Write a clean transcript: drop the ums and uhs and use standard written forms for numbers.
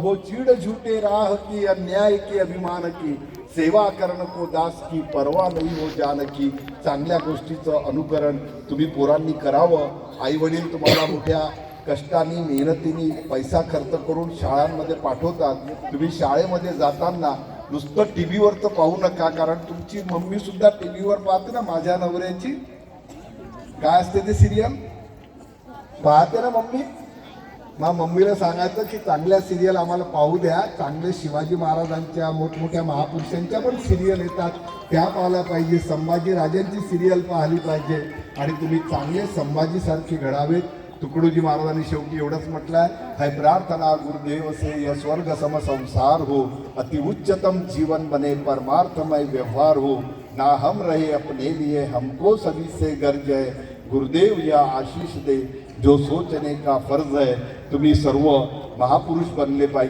हो चीड़ झूठे राह की अन्याय की अभिमान की सेवा करण को दास की परवा नाही हो जानकी. चांगल्या गोष्टीचं अनुकरण तुम्ही पोरांनी करावं. आई वडील तुम्हाला मोठ्या कष्टाने मेहनतीने पैसा खर्च करून शाळांमध्ये पाठवतात. तुम्ही शाळेमध्ये जाताना नुसतं टी व्हीवरचं पाहू नका, कारण तुमची मम्मी सुद्धा टी व्हीवर पाहते ना. माझ्या नवऱ्याची काय असते ते सिरियल पाहते ना मम्मी. मग मम्मीला सांगायचं की चांगल्या सिरियल आम्हाला पाहू द्या. चांगले शिवाजी महाराजांच्या मोठमोठ्या महापुरुषांच्या पण सिरियल येतात, त्या पाहायला पाहिजे. संभाजी राजांची सिरियल पाहिली पाहिजे. आणि तुम्ही चांगले संभाजीसारखे घडावेत. तुकडोजी महाराजांनी शेवटी एवढंच म्हटलंय, है प्रार्थना गुरुदेव से यह स्वर्ग सम संसार हो, अति उच्चतम जीवन बने परमार्थमय व्यवहार हो, ना हम रहे अपने लिए हमको सभी से गर्ज है, गुरुदेव या आशीष दे जो सोचने का फर्ज है. तुम्ही सर्व महापुरुष बनले पाहिजे.